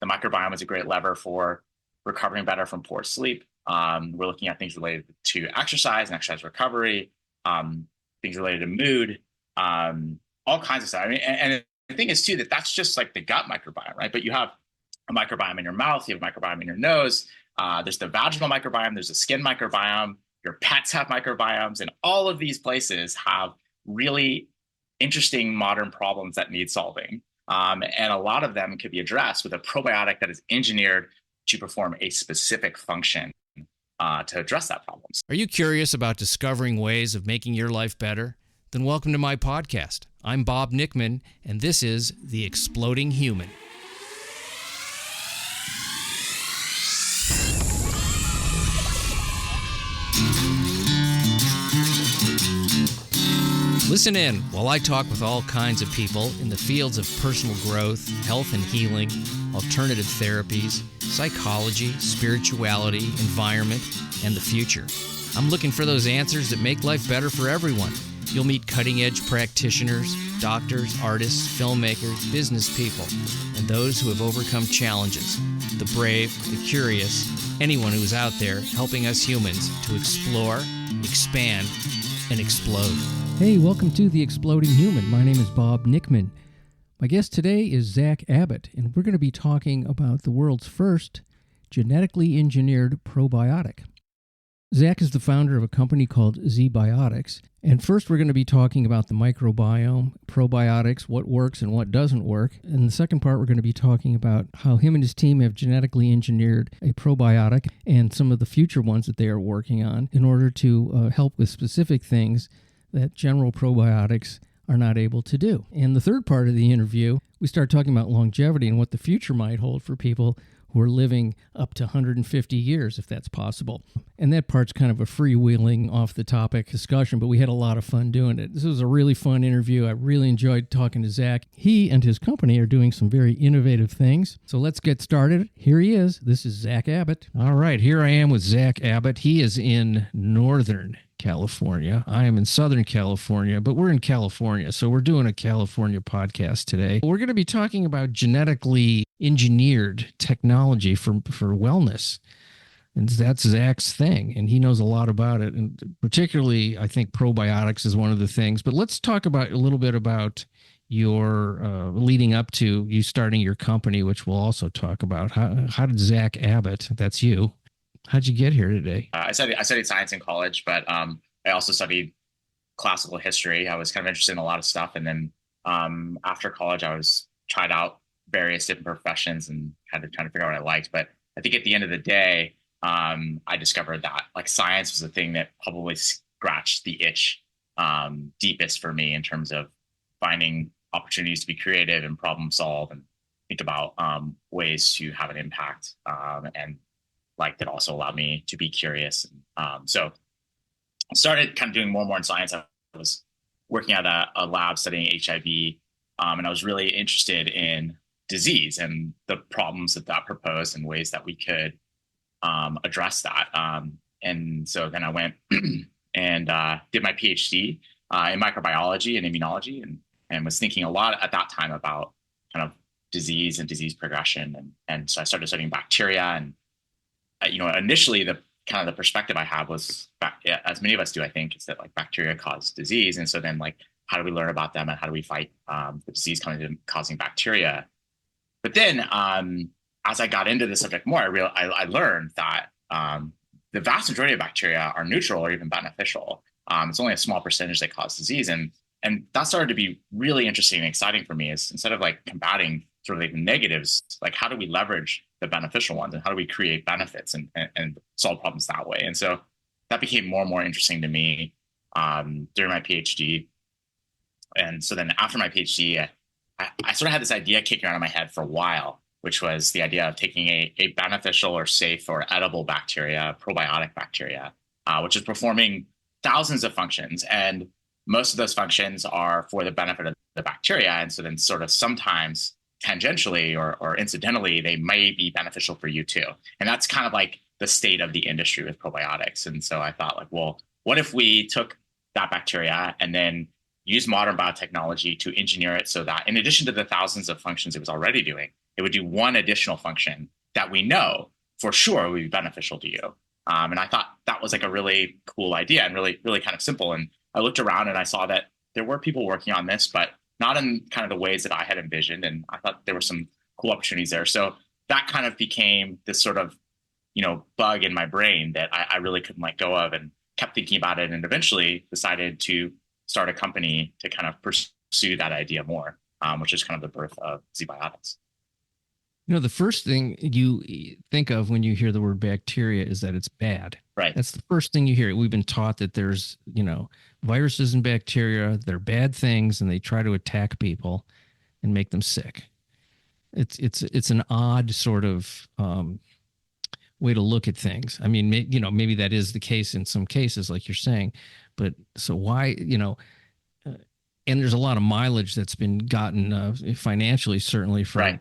the microbiome is a great lever for recovering better from poor sleep. We're looking at things related to exercise and exercise recovery, things related to mood, all kinds of stuff. I mean, and the thing is too that that's just like the gut microbiome, right? But you have a microbiome in your mouth, you have a microbiome in your nose. There's the vaginal microbiome, there's the skin microbiome. Your pets have microbiomes, and all of these places have really interesting modern problems that need solving. And a lot of them could be addressed with a probiotic that is engineered to perform a specific function to address that problem. Are you curious about discovering ways of making your life better? Then welcome to my podcast. I'm Bob Nickman, and this is The Exploding Human. Listen in while I talk with all kinds of people in the fields of personal growth, health and healing, alternative therapies, psychology, spirituality, environment, and the future. I'm looking for those answers that make life better for everyone. You'll meet cutting-edge practitioners, doctors, artists, filmmakers, business people, and those who have overcome challenges. The brave, the curious, anyone who is out there helping us humans to explore, expand, and explode. Hey, welcome to The Exploding Human. My name is Bob Nickman. My guest today is Zack Abbott, and we're going to be talking about the world's first genetically engineered probiotic. Zack is the founder of a company called ZBiotics, and first we're going to be talking about the microbiome, probiotics, what works and what doesn't work. In the second part, we're going to be talking about how him and his team have genetically engineered a probiotic and some of the future ones that they are working on in order to help with specific things that general probiotics are not able to do. In the third part of the interview, we start talking about longevity and what the future might hold for people who are living up to 150 years, if that's possible. And that part's kind of a freewheeling, off-the-topic discussion, but we had a lot of fun doing it. This was a really fun interview. I really enjoyed talking to Zack. He and his company are doing some very innovative things. So let's get started. Here he is. This is Zack Abbott. All right, here I am with Zack Abbott. He is in Northern California. I am in Southern California, but we're in California, so we're doing a California podcast today. We're going to be talking about genetically engineered technology for wellness. And that's Zack's thing, and he knows a lot about it. And particularly, I think probiotics is one of the things. But let's talk about a little bit about your leading up to you starting your company, which we'll also talk about. How did Zack Abbott, that's you, how'd you get here today? I studied science in college, but I also studied classical history. I was kind of interested in a lot of stuff. And then after college, I was tried out various different professions and kind of trying to figure out what I liked. But I think at the end of the day, I discovered that like science was the thing that probably scratched the itch deepest for me in terms of finding opportunities to be creative and problem solve and think about ways to have an impact and like that also allowed me to be curious. So I started kind of doing more and more in science. I was working at a lab studying HIV, and I was really interested in disease and the problems that proposed and ways that we could address that. And so then I went and did my PhD in microbiology and immunology and was thinking a lot at that time about kind of disease and disease progression. And so I started studying bacteria and initially the kind of the perspective I have was, as many of us do, I think, is that like bacteria cause disease. And so then like, how do we learn about them and how do we fight the disease causing bacteria? But then as I got into the subject more, I learned that the vast majority of bacteria are neutral or even beneficial. It's only a small percentage that cause disease. And that started to be really interesting and exciting for me is instead of like combating sort of like negatives, like how do we leverage the beneficial ones and how do we create benefits and solve problems that way? And so that became more and more interesting to me during my PhD. And so then after my PhD, I sort of had this idea kicking around in my head for a while, which was the idea of taking a beneficial or safe or edible bacteria, probiotic bacteria, which is performing thousands of functions. And most of those functions are for the benefit of the bacteria. And so then sort of sometimes tangentially or incidentally, they may be beneficial for you too. And that's kind of like the state of the industry with probiotics. And so I thought like, well, what if we took that bacteria and then use modern biotechnology to engineer it so that in addition to the thousands of functions it was already doing, it would do one additional function that we know for sure would be beneficial to you. And I thought that was like a really cool idea and really, really kind of simple. And I looked around and I saw that there were people working on this, but not in kind of the ways that I had envisioned. And I thought there were some cool opportunities there. So that kind of became this sort of, bug in my brain that I really couldn't let go of, and kept thinking about it, and eventually decided to start a company to kind of pursue that idea more, which is kind of the birth of ZBiotics. The first thing you think of when you hear the word bacteria is that it's bad. Right. That's the first thing you hear. We've been taught that there's, viruses and bacteria, they're bad things, and they try to attack people and make them sick. It's an odd sort of way to look at things. I mean, maybe that is the case in some cases, like you're saying, but so why, and there's a lot of mileage that's been gotten financially, certainly from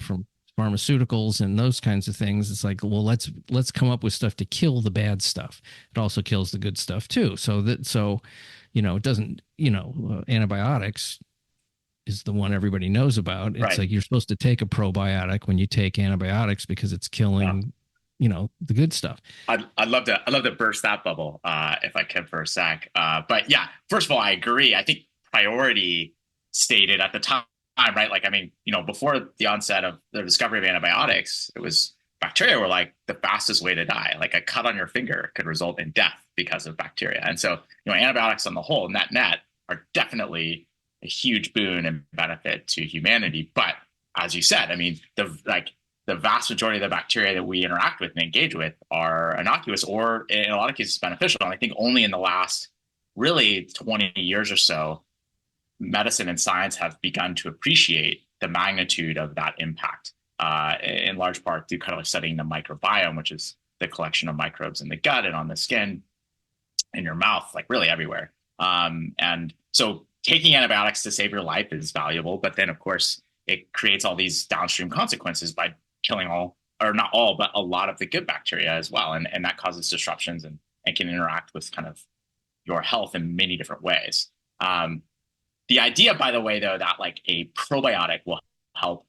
pharmaceuticals and those kinds of things. It's like, well, let's come up with stuff to kill the bad stuff. It also kills the good stuff too. It doesn't, antibiotics is the one everybody knows about. It's like you're supposed to take a probiotic when you take antibiotics because it's killing the good stuff. I'd love to burst that bubble if I can for a sec. But yeah, first of all, I agree. I think priority stated at the time, right? Like, I mean, before the onset of the discovery of antibiotics, it was bacteria were like the fastest way to die. Like a cut on your finger could result in death because of bacteria. And so, antibiotics on the whole, net are definitely a huge boon and benefit to humanity. But as you said, I mean, the vast majority of the bacteria that we interact with and engage with are innocuous, or in a lot of cases beneficial. And I think only in the last really 20 years or so, medicine and science have begun to appreciate the magnitude of that impact, in large part through kind of studying the microbiome, which is the collection of microbes in the gut and on the skin, in your mouth, like really everywhere. And so taking antibiotics to save your life is valuable, but then of course it creates all these downstream consequences by killing all, or not all, but a lot of the good bacteria as well. And that causes disruptions and can interact with kind of your health in many different ways. The idea, by the way, though, that like a probiotic will help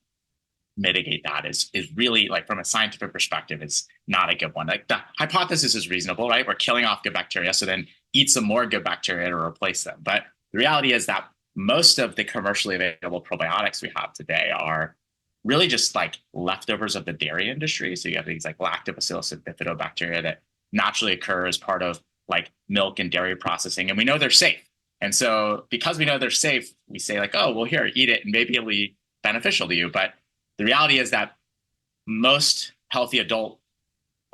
mitigate that is really, like, from a scientific perspective, is not a good one. Like, the hypothesis is reasonable, right? We're killing off good bacteria, so then eat some more good bacteria to replace them. But the reality is that most of the commercially available probiotics we have today are really just like leftovers of the dairy industry. So you have things like lactobacillus and bifidobacteria that naturally occur as part of like milk and dairy processing, and we know they're safe. And so because we know they're safe, we say like, oh, well, here, eat it, and maybe it'll be beneficial to you. But the reality is that most healthy adult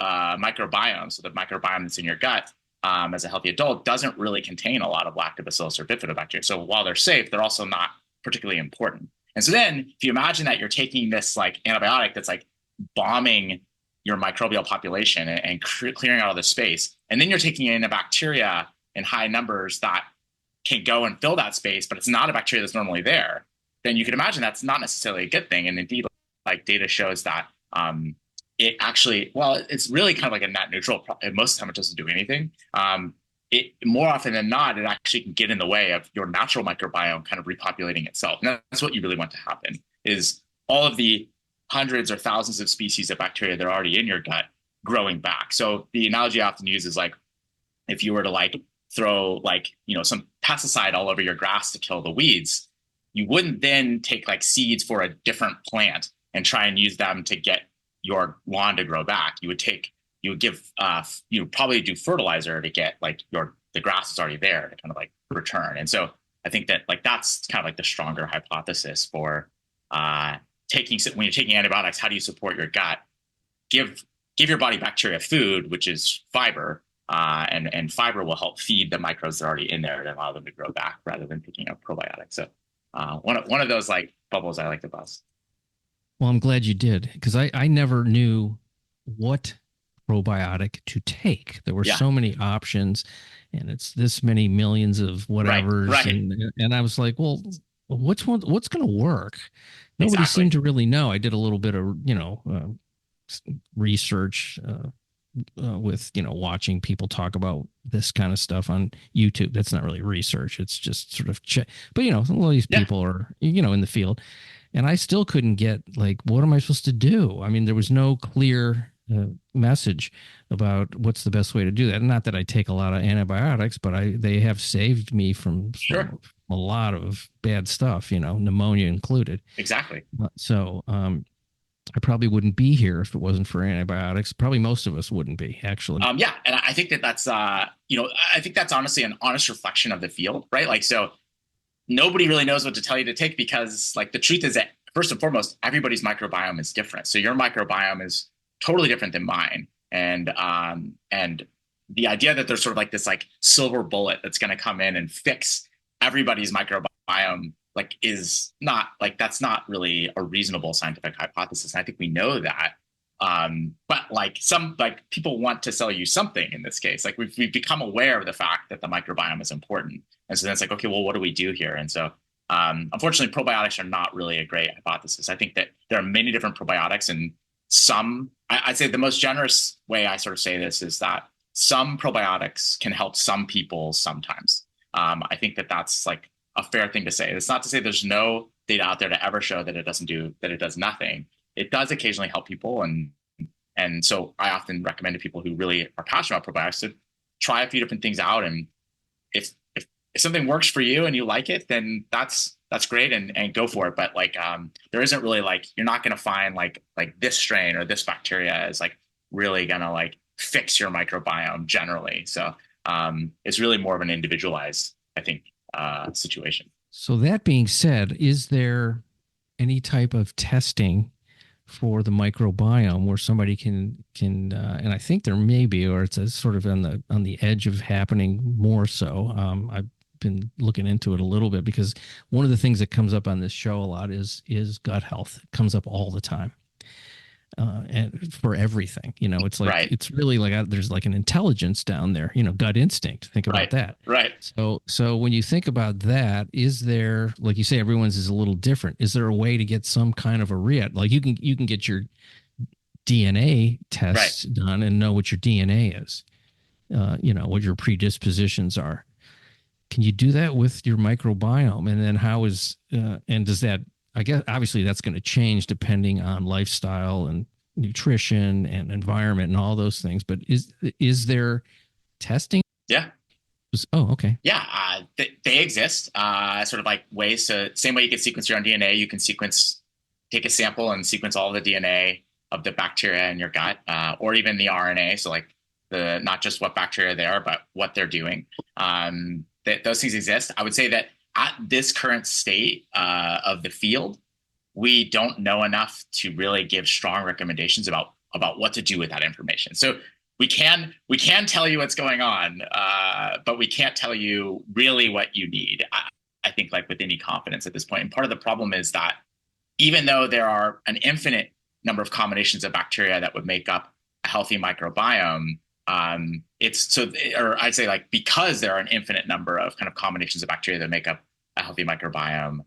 microbiome, so the microbiome that's in your gut as a healthy adult, doesn't really contain a lot of lactobacillus or bifidobacteria. So while they're safe, they're also not particularly important. And so then if you imagine that you're taking this like antibiotic that's like bombing your microbial population and clearing out all this space, and then you're taking in a bacteria in high numbers that can go and fill that space, but it's not a bacteria that's normally there, then you can imagine that's not necessarily a good thing. And indeed, like, data shows that it actually, well, it's really kind of like a net neutral. Most of the time, it doesn't do anything. It more often than not, it actually can get in the way of your natural microbiome kind of repopulating itself. And that's what you really want to happen, is all of the hundreds or thousands of species of bacteria that are already in your gut growing back. So the analogy I often use is like, if you were to like throw like, some pesticide all over your grass to kill the weeds, you wouldn't then take like seeds for a different plant and try and use them to get your lawn to grow back. You would probably do fertilizer to get like the grass is already there to kind of like return. And so I think that like that's kind of like the stronger hypothesis for when you're taking antibiotics. How do you support your gut? Give your body bacteria food, which is fiber, and fiber will help feed the microbes that are already in there and allow them to grow back, rather than picking up probiotics. So one of those like bubbles I like to bust. Well, I'm glad you did, because I never knew what probiotic to take. There were so many options, and it's this many millions of whatevers. Right. And I was like, well, what's going to work? Nobody seemed to really know. I did a little bit of, research with, watching people talk about this kind of stuff on YouTube. That's not really research. It's just sort of check. But, a lot of these people are, in the field. And I still couldn't get, like, what am I supposed to do? I mean, there was no clear message about what's the best way to do that. And not that I take a lot of antibiotics, but they have saved me from Sure. a lot of bad stuff, pneumonia included. Exactly. So I probably wouldn't be here if it wasn't for antibiotics. Probably most of us wouldn't be, actually. Yeah, and I think that's I think that's honestly an honest reflection of the field, right? Like, so nobody really knows what to tell you to take, because like the truth is that first and foremost, everybody's microbiome is different. So your microbiome is totally different than mine, and the idea that there's sort of like this like silver bullet that's going to come in and fix everybody's microbiome like is not like, that's not really a reasonable scientific hypothesis. And I think we know that. But like some like people want to sell you something in this case. Like we've become aware of the fact that the microbiome is important. And so then it's like, okay, well, what do we do here? And so unfortunately, probiotics are not really a great hypothesis. I think that there are many different probiotics, and I'd say the most generous way I sort of say this is that some probiotics can help some people sometimes. I think that that's like a fair thing to say. It's not to say there's no data out there to ever show that it does nothing. It does occasionally help people, and so I often recommend to people who really are passionate about probiotics to try a few different things out. And if something works for you and you like it, then that's great, and go for it. But like there isn't really like, you're not going to find like this strain or this bacteria is like really going to like fix your microbiome generally. So it's really more of an individualized, I think, situation. So that being said, is there any type of testing for the microbiome where somebody can and I think there may be, or it's a sort of on the edge of happening more so. I've been looking into it a little bit, because one of the things that comes up on this show a lot is gut health. It comes up all the time. And for everything, it's like, Right. it's really like there's like an intelligence down there, gut instinct. Think about Right. that. Right. So when you think about that, is there, like you say, everyone's is a little different. Is there a way to get some kind of a read? Like you can get your DNA tests done and know what your DNA is, what your predispositions are. Can you do that with your microbiome? And then how is, and does that, I guess, obviously that's going to change depending on lifestyle and nutrition and environment and all those things. But is there testing? Yeah. Oh, okay. Yeah, they exist. Sort of like ways to, same way you can sequence your own DNA, you can take a sample and sequence all the DNA of the bacteria in your gut, or even the RNA. So like not just what bacteria they are, but what they're doing. Those things exist. I would say that at this current state of the field, we don't know enough to really give strong recommendations about what to do with that information. So we can tell you what's going on, but we can't tell you really what you need. I think like with any confidence at this point. And part of the problem is that even though there are an infinite number of combinations of bacteria that would make up a healthy microbiome, or I'd say like, because there are an infinite number of kind of combinations of bacteria that make up a healthy microbiome,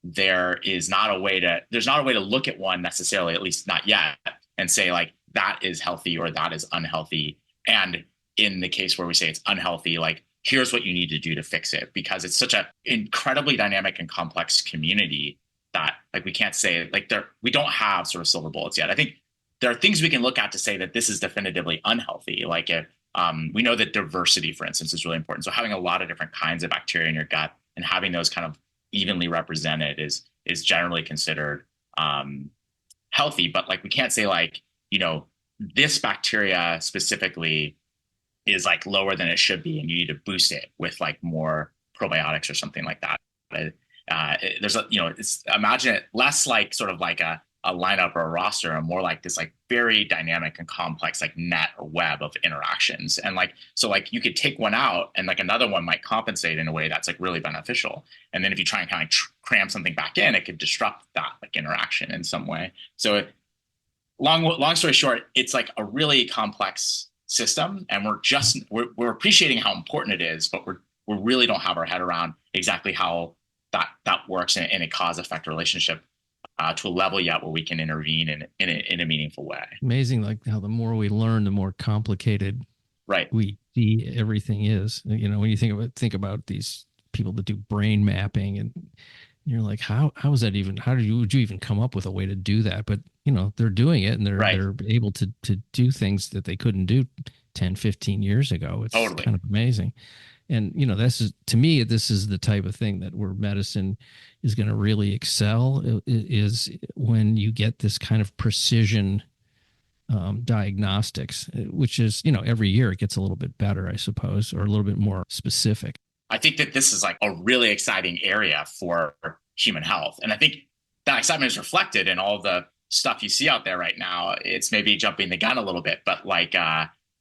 there's not a way to look at one necessarily, at least not yet, and say like that is healthy or that is unhealthy. And in the case where we say it's unhealthy, like here's what you need to do to fix it, because it's such an incredibly dynamic and complex community that like we can't say like we don't have sort of silver bullets yet. I think there are things we can look at to say that this is definitively unhealthy. Like if we know that diversity, for instance, is really important. So having a lot of different kinds of bacteria in your gut and having those kind of evenly represented is generally considered healthy. But like we can't say like, this bacteria specifically is like lower than it should be, and you need to boost it with like more probiotics or something like that. Imagine it less like sort of like a lineup or a roster, and more like this like very dynamic and complex like net or web of interactions. And like, so like you could take one out and like another one might compensate in a way that's like really beneficial. And then if you try and kind of cram something back in, it could disrupt that like interaction in some way. So long story short, it's like a really complex system, and we're appreciating how important it is, but we really don't have our head around exactly how that works in a cause-effect relationship to a level yet where we can intervene in a meaningful way. Amazing, like how the more we learn, the more complicated we see everything is. When you think about these people that do brain mapping and You're like, how is that even? Would you even come up with a way to do that? But they're doing it, and they're Right. they're able to do things that they couldn't do 10, 15 years ago. It's Totally. kind of amazing. And this is, to me, this is the type of thing that where medicine is going to really excel, is when you get this kind of precision diagnostics, which is, every year it gets a little bit better, I suppose, or a little bit more specific. I think that this is like a really exciting area for human health. And I think that excitement is reflected in all the stuff you see out there right now. It's maybe jumping the gun a little bit, but like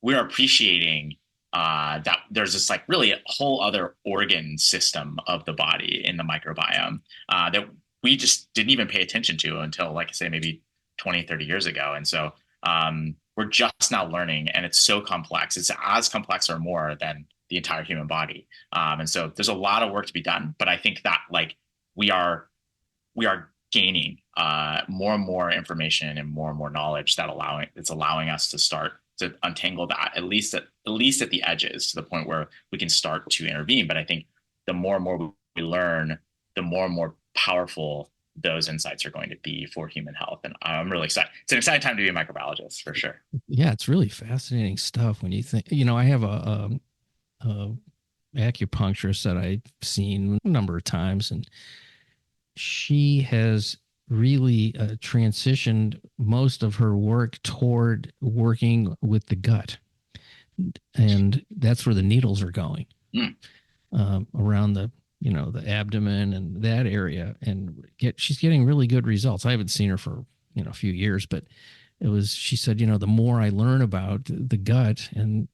we're appreciating that there's this like really a whole other organ system of the body in the microbiome that we just didn't even pay attention to until, like I say, maybe 20, 30 years ago. And so we're just now learning, and it's so complex. It's as complex or more than the entire human body. And so there's a lot of work to be done, but I think that like we are gaining more and more information and more knowledge it's allowing us to start to untangle that, at least at the edges, to the point where we can start to intervene. But I think the more and more we learn, the more and more powerful those insights are going to be for human health. And I'm really excited. It's an exciting time to be a microbiologist, for sure. Yeah, it's really fascinating stuff. When you think, I have a acupuncturist that I've seen a number of times, and she has really transitioned most of her work toward working with the gut, and that's where the needles are going. Around the the abdomen and that area, and she's getting really good results. I haven't seen her for a few years, but she said, the more I learn about the gut, and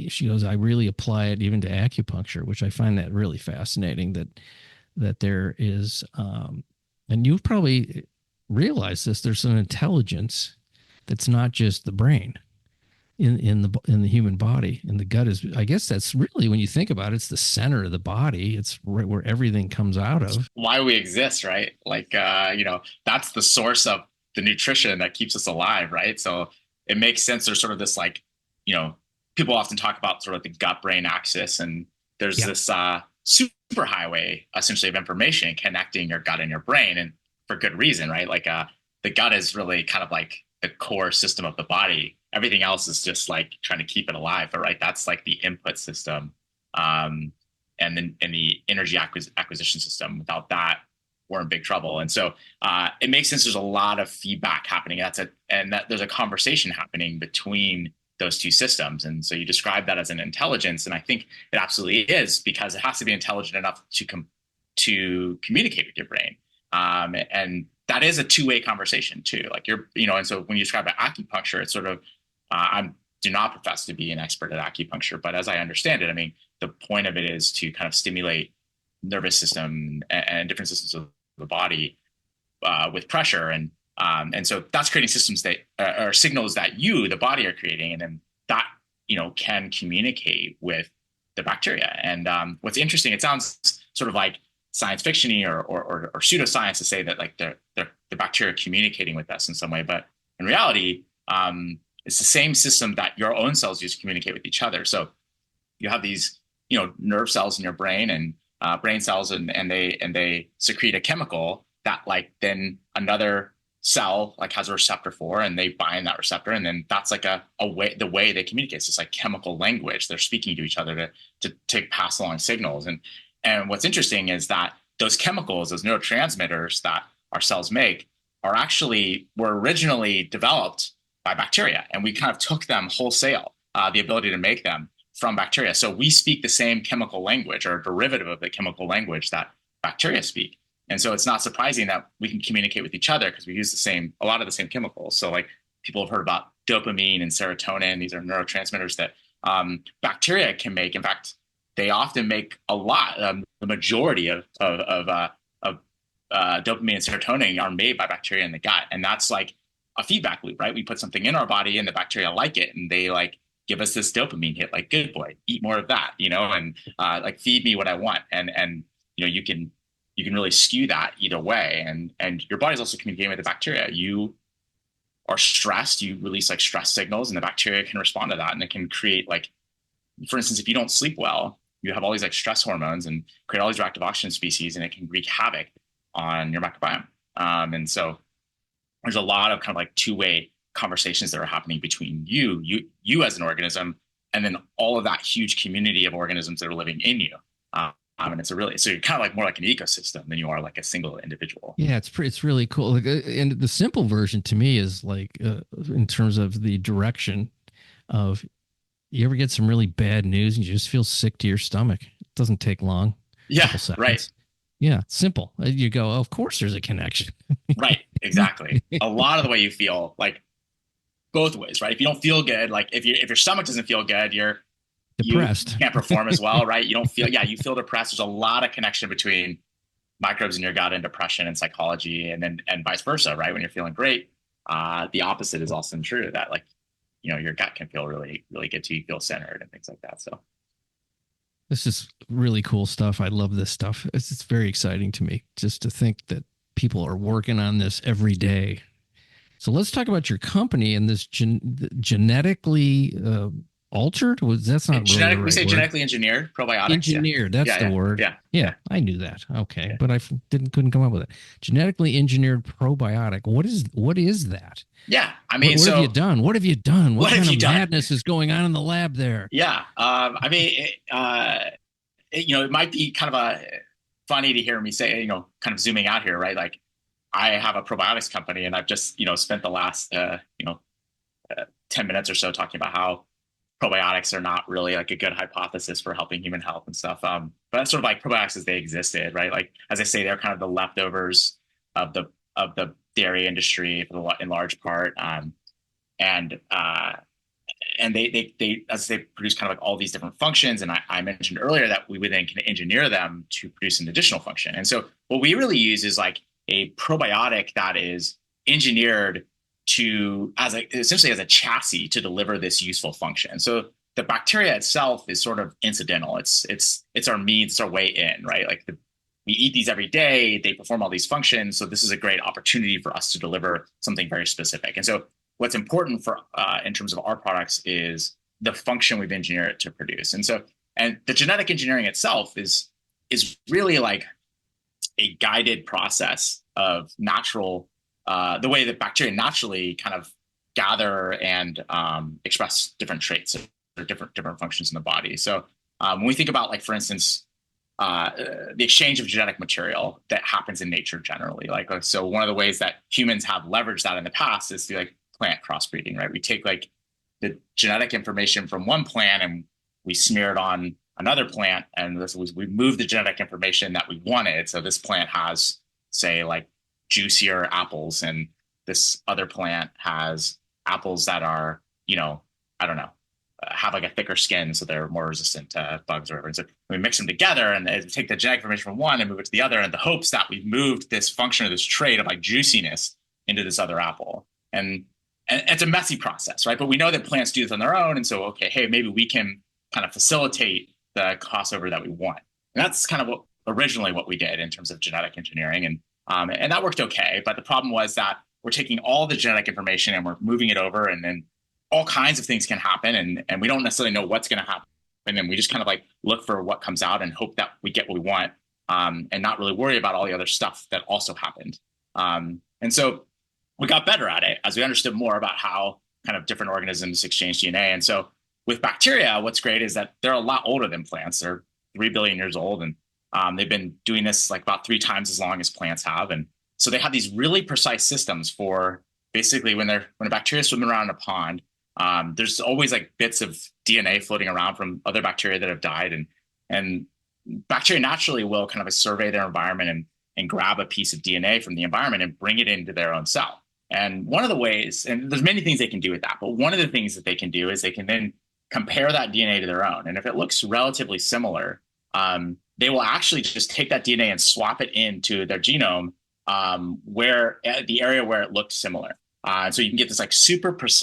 she goes, I really apply it even to acupuncture, which I find that really fascinating, that there is, and you've probably realized this, there's an intelligence that's not just the brain in the human body. And the gut is, I guess that's really, when you think about it, it's the center of the body. It's right where everything comes out of. Why we exist, right? Like, that's the source of the nutrition that keeps us alive, right? So it makes sense. There's sort of this like, people often talk about sort of the gut-brain axis, and there's this super highway essentially of information connecting your gut and your brain, and for good reason, right? Like the gut is really kind of like the core system of the body. Everything else is just like trying to keep it alive, but right, that's like the input system, and then the energy acquisition system. Without that, we're in big trouble. And so it makes sense. There's a lot of feedback happening. There's a conversation happening between those two systems. And so you describe that as an intelligence, and I think it absolutely is, because it has to be intelligent enough to communicate with your brain. And that is a two-way conversation too. Like and so when you describe acupuncture, it's sort of, I do not profess to be an expert at acupuncture, but as I understand it, I mean, the point of it is to kind of stimulate nervous system and different systems of the body with pressure. And so that's creating systems that are signals that the body are creating. And then that, can communicate with the bacteria. And what's interesting, it sounds sort of like science fiction-y or pseudoscience to say that like the bacteria communicating with us in some way. But in reality, it's the same system that your own cells use to communicate with each other. So you have these, nerve cells in your brain and brain cells, and they secrete a chemical that like then another cell like has a receptor for, and they bind that receptor, and then that's like the way they communicate. It's like chemical language. They're speaking to each other to pass along signals. And what's interesting is that those chemicals, those neurotransmitters that our cells make, were originally developed by bacteria, and we kind of took them wholesale, the ability to make them from bacteria. So we speak the same chemical language, or a derivative of the chemical language that bacteria speak. And so it's not surprising that we can communicate with each other, because we use a lot of the same chemicals. So like people have heard about dopamine and serotonin. These are neurotransmitters that bacteria can make. In fact, they often make a lot. The majority of dopamine and serotonin are made by bacteria in the gut, and that's like a feedback loop, right? We put something in our body, and the bacteria like it, and they like give us this dopamine hit, like good boy, eat more of that, and like feed me what I want, and you can really skew that either way, and your body's also communicating with the bacteria. You are stressed, you release like stress signals, and the bacteria can respond to that, and it can create, like, for instance, if you don't sleep well, you have all these like stress hormones and create all these reactive oxygen species, and it can wreak havoc on your microbiome. And so there's a lot of kind of like two-way conversations that are happening between you as an organism, and then all of that huge community of organisms that are living in you. And so you're kind of like more like an ecosystem than you are like a single individual. Yeah, it's really cool. Like, and the simple version to me is like, in terms of the direction of, you ever get some really bad news and you just feel sick to your stomach? It doesn't take long. Yeah, Couple seconds. right. Yeah, simple. You go, oh, of course there's a connection. Right, exactly. A lot of the way you feel, like both ways, right? If you don't feel good, like if your stomach doesn't feel good, you're depressed. You can't perform as well, right? You feel depressed. There's a lot of connection between microbes in your gut and depression and psychology, and vice versa, right? When you're feeling great, the opposite is also true, that like, your gut can feel really, really good too. You feel centered and things like that. So this is really cool stuff. I love this stuff. It's very exciting to me just to think that people are working on this every day. So let's talk about your company and this genetically altered. That's not really the right we say word. Genetically engineered probiotics. Engineered. That's the word. Yeah. I knew that. Okay, but I couldn't come up with it. Genetically engineered probiotic. What is that? Yeah, I mean, what have you done? What have you done? What kind of madness is going on in the lab there? Yeah, I mean, it might be kind of funny to hear me say, kind of zooming out here, right? Like, I have a probiotics company, and I've just, spent the last, 10 minutes or so talking about how probiotics are not really like a good hypothesis for helping human health and stuff. But that's sort of like probiotics as they existed, right? Like, as I say, they're kind of the leftovers of the dairy industry in large part. And they as they produce kind of like all these different functions. And I mentioned earlier that we would then can engineer them to produce an additional function. And so what we really use is like a probiotic that is engineered essentially as a chassis to deliver this useful function. So the bacteria itself is sort of incidental. It's our means, it's our way in, right? Like we eat these every day, they perform all these functions. So this is a great opportunity for us to deliver something very specific. And so what's important for in terms of our products is the function we've engineered it to produce. And the genetic engineering itself is really like a guided process of natural, the way that bacteria naturally kind of gather and express different traits or different functions in the body. So when we think about, like, for instance, the exchange of genetic material that happens in nature generally, so one of the ways that humans have leveraged that in the past is through like plant crossbreeding, right? We take like the genetic information from one plant and we smear it on another plant, and we move the genetic information that we wanted. So this plant has, say, like juicier apples, and this other plant has apples that are, I don't know, have like a thicker skin, so they're more resistant to bugs or whatever. And so we mix them together and take the genetic information from one and move it to the other in the hopes that we've moved this function or this trait of like juiciness into this other apple. And it's a messy process, right? But we know that plants do this on their own. And so, okay, hey, maybe we can kind of facilitate the crossover that we want. And that's kind of originally what we did in terms of genetic engineering. And that worked okay. But the problem was that we're taking all the genetic information and we're moving it over, and then all kinds of things can happen, and we don't necessarily know what's going to happen. And then we just kind of like look for what comes out and hope that we get what we want, and not really worry about all the other stuff that also happened. And so we got better at it as we understood more about how kind of different organisms exchange DNA. And so with bacteria, what's great is that they're a lot older than plants. They're 3 billion years old, and they've been doing this like about 3 times as long as plants have. And so they have these really precise systems for basically when a bacteria is swimming around in a pond, there's always like bits of DNA floating around from other bacteria that have died. And bacteria naturally will kind of survey their environment and grab a piece of DNA from the environment and bring it into their own cell. And one of the ways, and there's many things they can do with that, but one of the things that they can do is they can then compare that DNA to their own. And if it looks relatively similar, they will actually just take that DNA and swap it into their genome, where the area where it looked similar. So you can get this like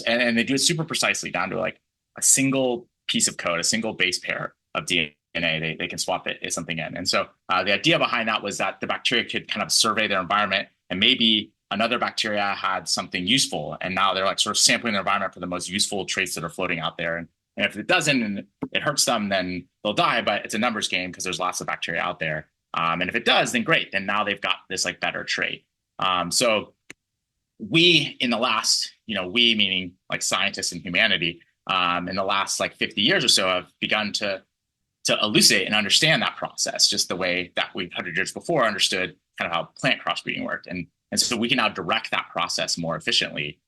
and they do it super precisely down to like a single piece of code, a single base pair of DNA. They can swap it as something in. And so the idea behind that was that the bacteria could kind of survey their environment, and maybe another bacteria had something useful, and now they're like sort of sampling their environment for the most useful traits that are floating out there. And if it doesn't and it hurts them, then they'll die. But it's a numbers game because there's lots of bacteria out there. And if it does, then great. Then now they've got this like better trait. So we in the last, we meaning like scientists and humanity, in the last like 50 years or so have begun to elucidate and understand that process, just the way that we 100 years before understood kind of how plant crossbreeding worked. And so we can now direct that process more efficiently.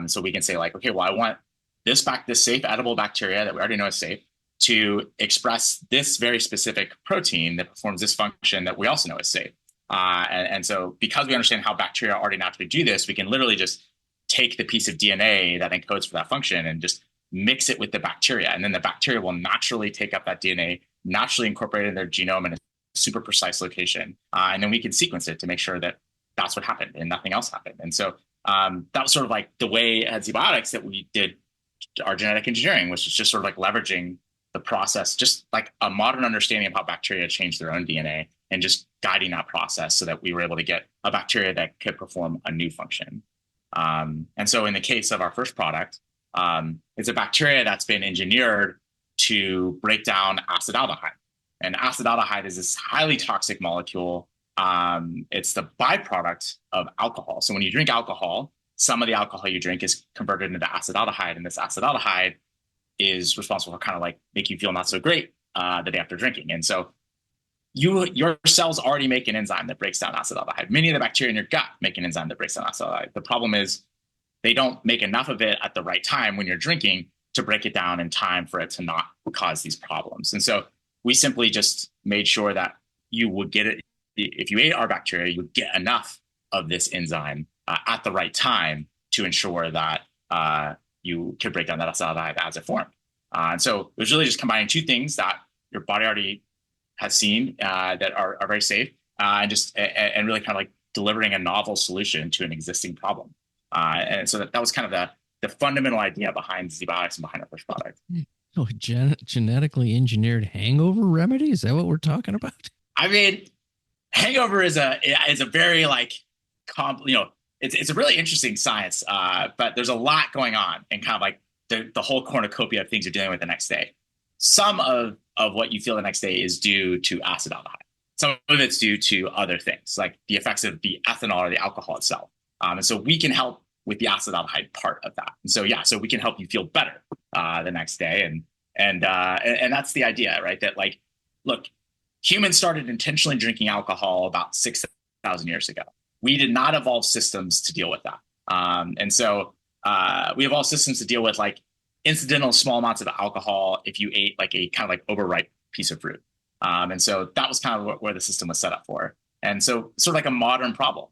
So we can say like, okay, well, I want this safe edible bacteria that we already know is safe to express this very specific protein that performs this function that we also know is safe. And so because we understand how bacteria already naturally do this, we can literally just take the piece of DNA that encodes for that function and just mix it with the bacteria. And then the bacteria will naturally take up that DNA, naturally incorporate it in their genome in a super precise location. And then we can sequence it to make sure that that's what happened and nothing else happened. And so that was sort of like the way at ZBiotics that we did our genetic engineering, which is just sort of like leveraging the process, just like a modern understanding of how bacteria change their own DNA and just guiding that process so that we were able to get a bacteria that could perform a new function. And so in the case of our first product, it's a bacteria that's been engineered to break down acetaldehyde. And acetaldehyde is this highly toxic molecule. It's the byproduct of alcohol. So when you drink alcohol, some of the alcohol you drink is converted into acetaldehyde, and this acetaldehyde is responsible for kind of like make you feel not so great the day after drinking. And so your cells already make an enzyme that breaks down acetaldehyde. Many of the bacteria in your gut make an enzyme that breaks down acetaldehyde. The problem is they don't make enough of it at the right time when you're drinking to break it down in time for it to not cause these problems. And so we simply just made sure that you would get it. If you ate our bacteria, you would get enough of this enzyme at the right time to ensure that you could break down that acetaldehyde as it formed. And so it was really just combining two things that your body already has seen that are very safe, and really kind of like delivering a novel solution to an existing problem. And so that was kind of the fundamental idea behind ZBiotics and behind our first product. Oh, genetically engineered hangover remedy? Is that what we're talking about? I mean, hangover is a very like, it's a really interesting science, but there's a lot going on and kind of like the whole cornucopia of things you're dealing with the next day. Some of what you feel the next day is due to acetaldehyde. Some of it's due to other things, like the effects of the ethanol or the alcohol itself. And so we can help with the acetaldehyde part of that. And so, so we can help you feel better the next day. And that's the idea, right? That like, look, humans started intentionally drinking alcohol about 6,000 years ago. We did not evolve systems to deal with that. And so we evolved systems to deal with like incidental small amounts of alcohol if you ate like a kind of like overripe piece of fruit. And so that was kind of where the system was set up for. And so sort of like a modern problem,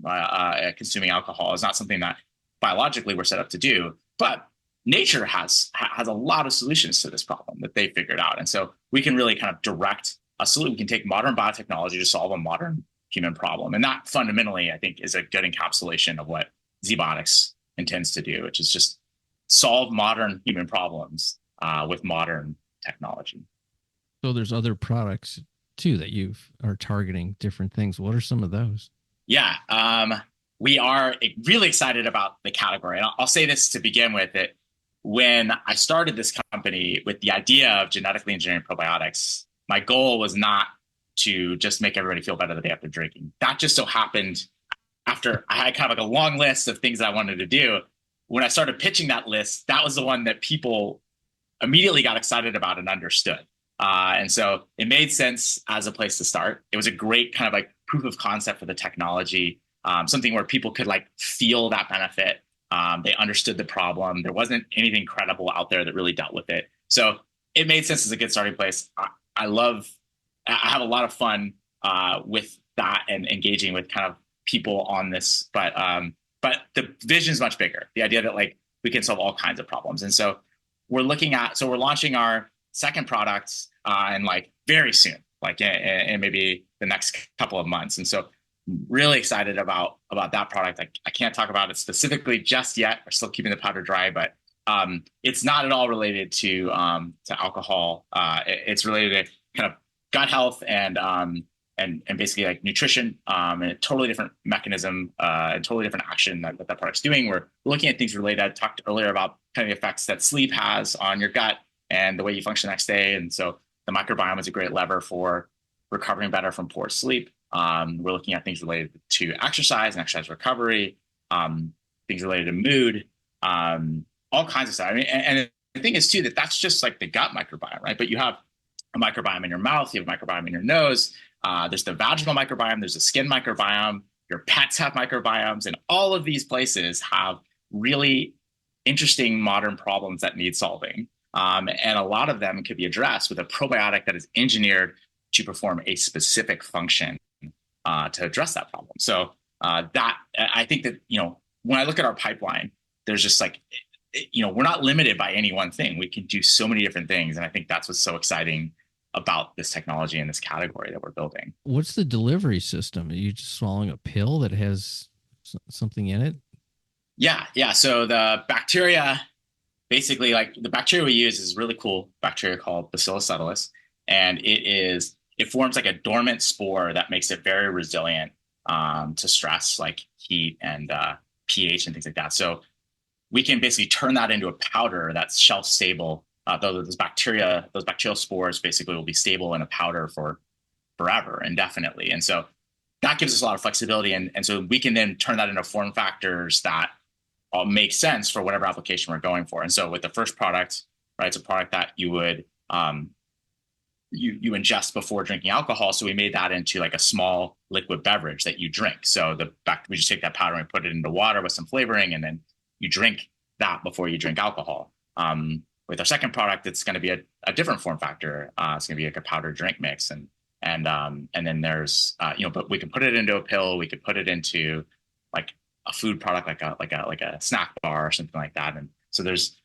consuming alcohol is not something that biologically we're set up to do, but nature has a lot of solutions to this problem that they figured out. And so we can really kind of direct a solution. We can take modern biotechnology to solve a modern human problem. And that fundamentally, I think, is a good encapsulation of what ZBiotics intends to do, which is just solve modern human problems with modern technology. So there's other products too that you are targeting different things. What are some of those? Yeah, we are really excited about the category. And I'll say this to begin with, that when I started this company with the idea of genetically engineering probiotics, my goal was not to just make everybody feel better the day after drinking. That just so happened after I had kind of like a long list of things I wanted to do. When I started pitching that list, that was the one that people immediately got excited about and understood. And so it made sense as a place to start. It was a great kind of like proof of concept for the technology, something where people could like feel that benefit. They understood the problem. There wasn't anything credible out there that really dealt with it. So it made sense as a good starting place. I have a lot of fun with that and engaging with kind of people on this, but the vision is much bigger. The idea that like we can solve all kinds of problems. And so we're launching our second product in like very soon, like in maybe the next couple of months. And so really excited about that product. I can't talk about it specifically just yet. We're still keeping the powder dry, but it's not at all related to alcohol. It's related to kind of gut health and basically like nutrition, and a totally different mechanism, and totally different action that product's doing. We're looking at things related. I talked earlier about kind of the effects that sleep has on your gut and the way you function the next day. And so the microbiome is a great lever for recovering better from poor sleep. We're looking at things related to exercise and exercise recovery, things related to mood, all kinds of stuff. I mean, and the thing is too that that's just like the gut microbiome, right? But you have a microbiome in your mouth, you have a microbiome in your nose. There's the vaginal microbiome, there's a skin microbiome. Your pets have microbiomes, and all of these places have really interesting modern problems that need solving. And a lot of them could be addressed with a probiotic that is engineered to perform a specific function to address that problem. So that I think that, when I look at our pipeline, there's just like, we're not limited by any one thing. We can do so many different things. And I think that's what's so exciting about this technology and this category that we're building. What's the delivery system? Are you just swallowing a pill that has something in it? Yeah. So the bacteria, basically, like the bacteria we use is really cool bacteria called Bacillus subtilis. And it forms like a dormant spore that makes it very resilient to stress, like heat and pH and things like that. So we can basically turn that into a powder that's shelf stable. Those bacterial spores basically will be stable in a powder for forever, indefinitely. And so that gives us a lot of flexibility. And so we can then turn that into form factors that all make sense for whatever application we're going for. And so with the first product, right, it's a product that you would you ingest before drinking alcohol. So we made that into like a small liquid beverage that you drink. So we just take that powder and put it into water with some flavoring, and then you drink that before you drink alcohol. With our second product, it's going to be a different form factor. It's going to be like a powder drink mix, and then there's but we can put it into a pill. We could put it into like a food product, like a snack bar or something like that. And so there's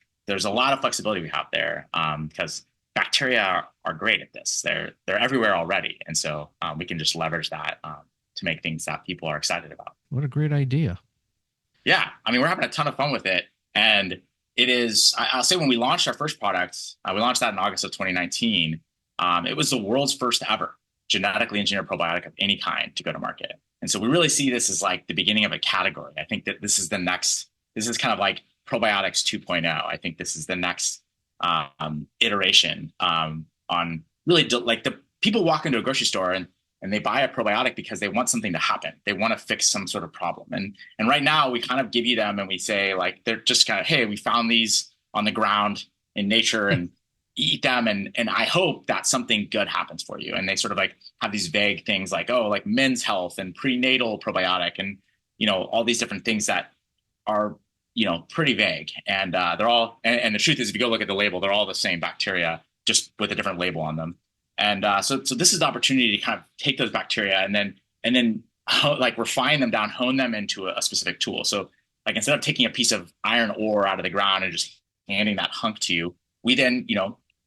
a lot of flexibility we have there because bacteria are great at this. They're everywhere already, and so we can just leverage that to make things that people are excited about. What a great idea! Yeah, I mean, we're having a ton of fun with it, and it is. I'll say when we launched our first product, we launched that in August of 2019. It was the world's first ever genetically engineered probiotic of any kind to go to market. And so we really see this as like the beginning of a category. I think that this is kind of like probiotics 2.0. I think this is the next iteration on really like the people walk into a grocery store and they buy a probiotic because they want something to happen. They want to fix some sort of problem. And right now we kind of give you them and we say like, they're just kind of, hey, we found these on the ground in nature and eat them. And I hope that something good happens for you. And they sort of like have these vague things like, oh, like men's health and prenatal probiotic and, all these different things that are, pretty vague. And they're all, and the truth is, if you go look at the label, they're all the same bacteria, just with a different label on them. And so this is the opportunity to kind of take those bacteria and then like refine them down, hone them into a specific tool. So like instead of taking a piece of iron ore out of the ground and just handing that hunk to you, we then,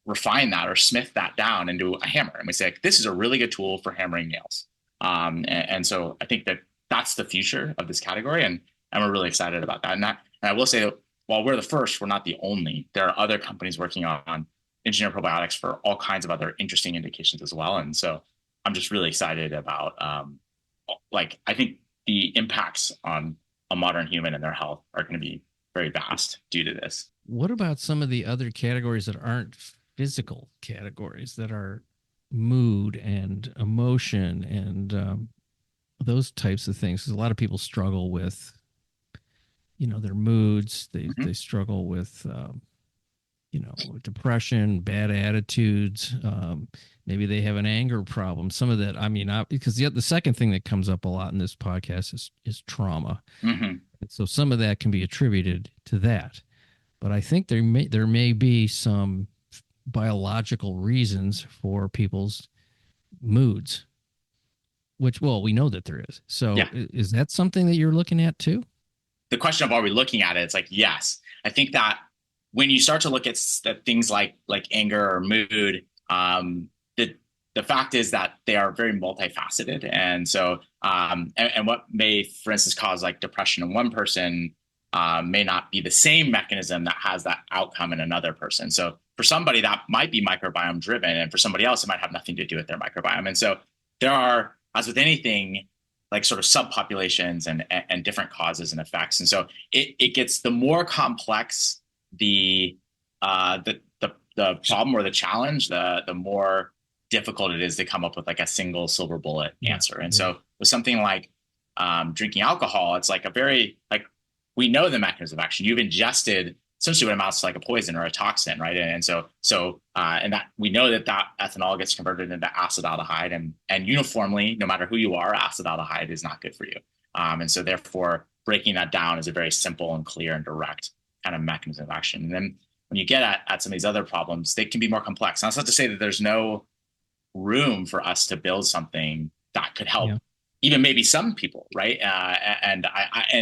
refine that or smith that down into a hammer. And we say, this is a really good tool for hammering nails. And so I think that that's the future of this category. And we're really excited about that. And I will say that while we're the first, we're not the only. There are other companies working on engineered probiotics for all kinds of other interesting indications as well. And so I'm just really excited about, I think the impacts on a modern human and their health are going to be very vast due to this. What about some of the other categories that aren't physical categories, that are mood and emotion and those types of things? Because a lot of people struggle with, their moods. They struggle with, depression, bad attitudes. Maybe they have an anger problem. Some of that, because the second thing that comes up a lot in this podcast is trauma. Mm-hmm. So some of that can be attributed to that. But I think there may be some biological reasons for people's moods, which, well, we know that there is. So yeah. Is that something that you're looking at too? The question of are we looking at it? It's like, yes. I think that when you start to look at things like anger or mood, the fact is that they are very multifaceted. And so, and what may, for instance, cause like depression in one person may not be the same mechanism that has that outcome in another person. So for somebody that might be microbiome driven, and for somebody else, it might have nothing to do with their microbiome. And so there are, as with anything, like sort of subpopulations and different causes and effects. And so it gets, the more complex the problem or the challenge, the more difficult it is to come up with like a single silver bullet Yeah. answer. And Yeah. so with something like drinking alcohol, it's like a very like we know the mechanism of action. You've ingested essentially what amounts to like a poison or a toxin, right? And and that we know that that ethanol gets converted into acetaldehyde, and uniformly, no matter who you are, acetaldehyde is not good for you. And so therefore, breaking that down is a very simple and clear and direct kind of mechanism of action. And then when you get at some of these other problems, they can be more complex. And that's not to say that there's no room for us to build something that could help Yeah. even maybe some people, right? And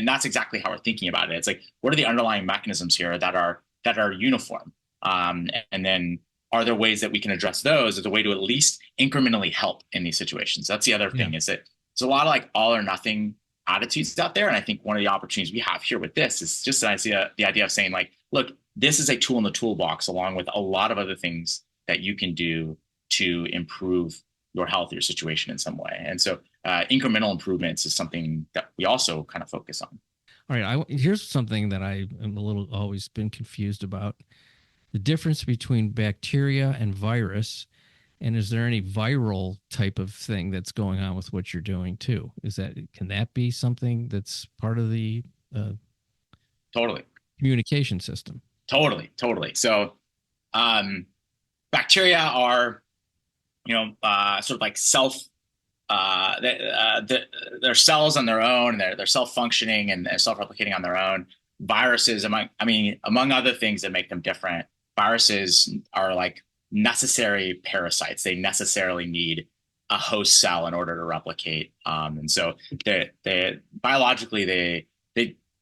that's exactly how we're thinking about it. It's like, what are the underlying mechanisms here that are uniform? And then are there ways that we can address those as a way to at least incrementally help in these situations? That's the other Yeah. thing, is that there's a lot of like all or nothing attitudes out there. And I think one of the opportunities we have here with this is just the idea of saying like, look, this is a tool in the toolbox along with a lot of other things that you can do to improve your health, your situation in some way. And so incremental improvements is something that we also kind of focus on. All right. Here's something that I am a little always been confused about: the difference between bacteria and virus. And is there any viral type of thing that's going on with what you're doing too? Can that be something that's part of the uh, Totally. communication system? Totally. So bacteria are, sort of like they're cells on their own, and they're self-functioning and they're self-replicating on their own. Viruses, among other things that make them different, viruses are like necessary parasites. They necessarily need a host cell in order to replicate. And so they biologically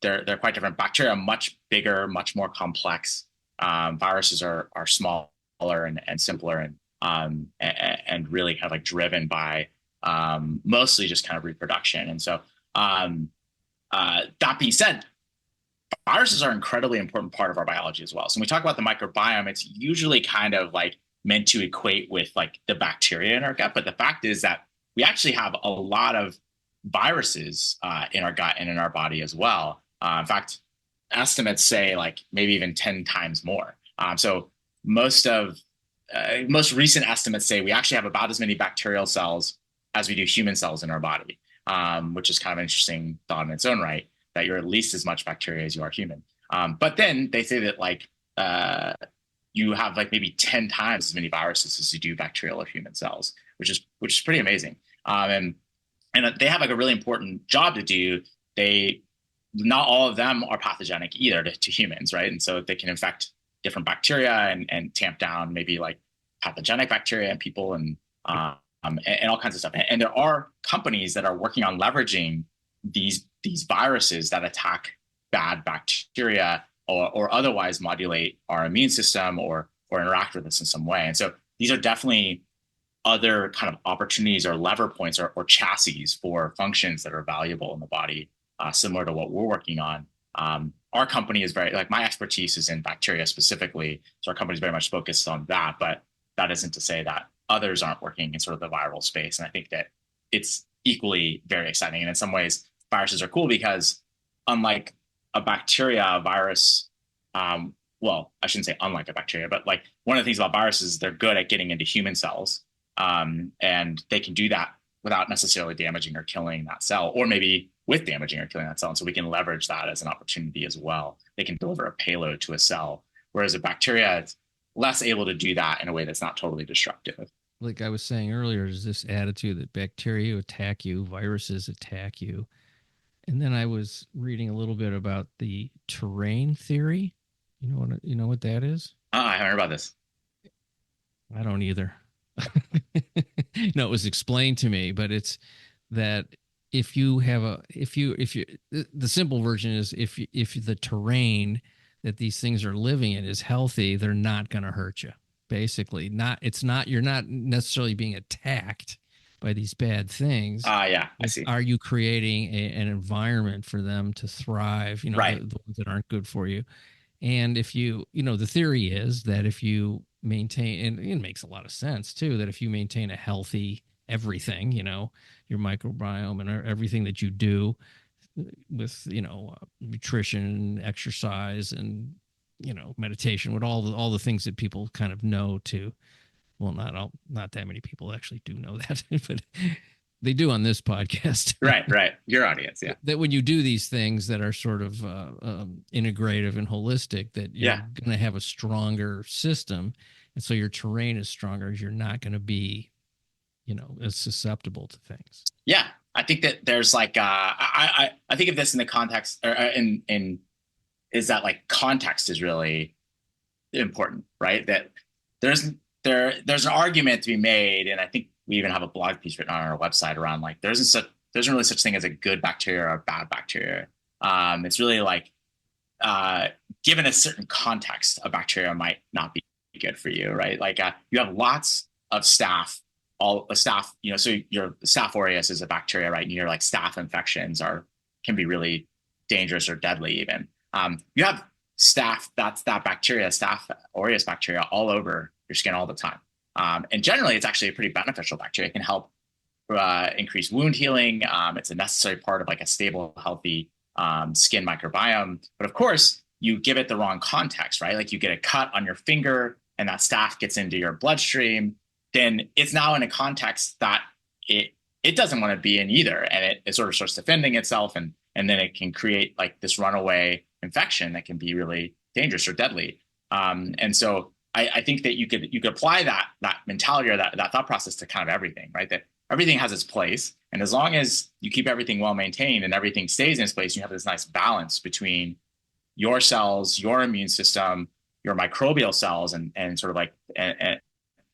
they're quite different. Bacteria are much bigger, much more complex. Viruses are smaller and simpler, and really kind of like driven by mostly just kind of reproduction. And so that being said, viruses are an incredibly important part of our biology as well. So when we talk about the microbiome, it's usually kind of like meant to equate with like the bacteria in our gut. But the fact is that we actually have a lot of viruses in our gut and in our body as well. In fact, estimates say like maybe even 10 times more. So most recent estimates say we actually have about as many bacterial cells as we do human cells in our body, which is kind of an interesting thought in its own right, that you're at least as much bacteria as you are human. But then they say that like you have like maybe 10 times as many viruses as you do bacterial or human cells, which is pretty amazing. And they have like a really important job to do. Not all of them are pathogenic either to humans, right? And so they can infect different bacteria and tamp down maybe like pathogenic bacteria in people and all kinds of stuff. And there are companies that are working on leveraging these viruses that attack bad bacteria or otherwise modulate our immune system or interact with us in some way. And so these are definitely other kind of opportunities or lever points or chassis for functions that are valuable in the body, similar to what we're working on. Our company is very, like my expertise is in bacteria specifically. So our company is very much focused on that, but that isn't to say that others aren't working in sort of the viral space. And I think that it's equally very exciting. And in some ways, viruses are cool because unlike a bacteria, a virus, well, I shouldn't say unlike a bacteria, but like one of the things about viruses is they're good at getting into human cells. And they can do that without necessarily damaging or killing that cell, or maybe with damaging or killing that cell. And so we can leverage that as an opportunity as well. They can deliver a payload to a cell, whereas a bacteria is less able to do that in a way that's not totally destructive. Like I was saying earlier, is this attitude that bacteria attack you, viruses attack you. And then I was reading a little bit about the terrain theory. You know what that is? I haven't heard about this. I don't either. No, it was explained to me, but it's that if you the simple version is if the terrain that these things are living in is healthy, they're not going to hurt you. Basically, you're not necessarily being attacked by these bad things. Yeah, I see. Are you creating an environment for them to thrive? Right. The ones that aren't good for you. And if the theory is that if you maintain, and it makes a lot of sense too, that if you maintain a healthy everything, your microbiome and everything that you do with, nutrition, exercise, and, meditation, with all the things that people kind of know to Well, not that many people actually do know that, but they do on this podcast. Right. Your audience, yeah. That when you do these things that are sort of integrative and holistic, that you're Yeah. going to have a stronger system, and so your terrain is stronger. You're not going to be, as susceptible to things. Yeah, I think that there's like I think of this in the context or in is that like context is really important, right? That there's there's an argument to be made, and I think we even have a blog piece written on our website around like there isn't really such thing as a good bacteria or a bad bacteria. It's really like given a certain context, a bacteria might not be good for you, right? Like you have lots of staph, so your Staph aureus is a bacteria, right? And your like staph infections can be really dangerous or deadly even. You have staph, that's that bacteria, Staph aureus bacteria all over your skin all the time. And generally, it's actually a pretty beneficial bacteria. It can help increase wound healing. It's a necessary part of like a stable, healthy skin microbiome. But of course, you give it the wrong context, right? Like you get a cut on your finger and that staph gets into your bloodstream, then it's now in a context that it doesn't want to be in either. And it sort of starts defending itself and then it can create like this runaway infection that can be really dangerous or deadly. And so I think that you could apply that mentality or that thought process to kind of everything, right? That everything has its place. And as long as you keep everything well maintained and everything stays in its place, you have this nice balance between your cells, your immune system, your microbial cells, and sort of like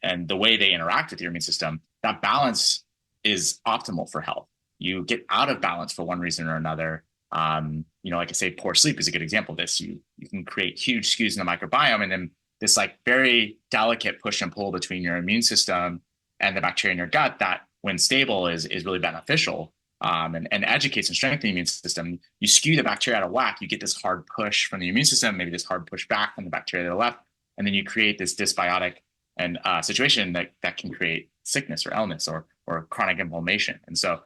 and the way they interact with your immune system. That balance is optimal for health. You get out of balance for one reason or another. Like I say, poor sleep is a good example of this. You can create huge skews in the microbiome, and then this like very delicate push and pull between your immune system and the bacteria in your gut that, when stable, is really beneficial and educates and strengthens the immune system. You skew the bacteria out of whack, you get this hard push from the immune system, maybe this hard push back from the bacteria to the left, and then you create this dysbiotic and situation that can create sickness or illness or chronic inflammation. And so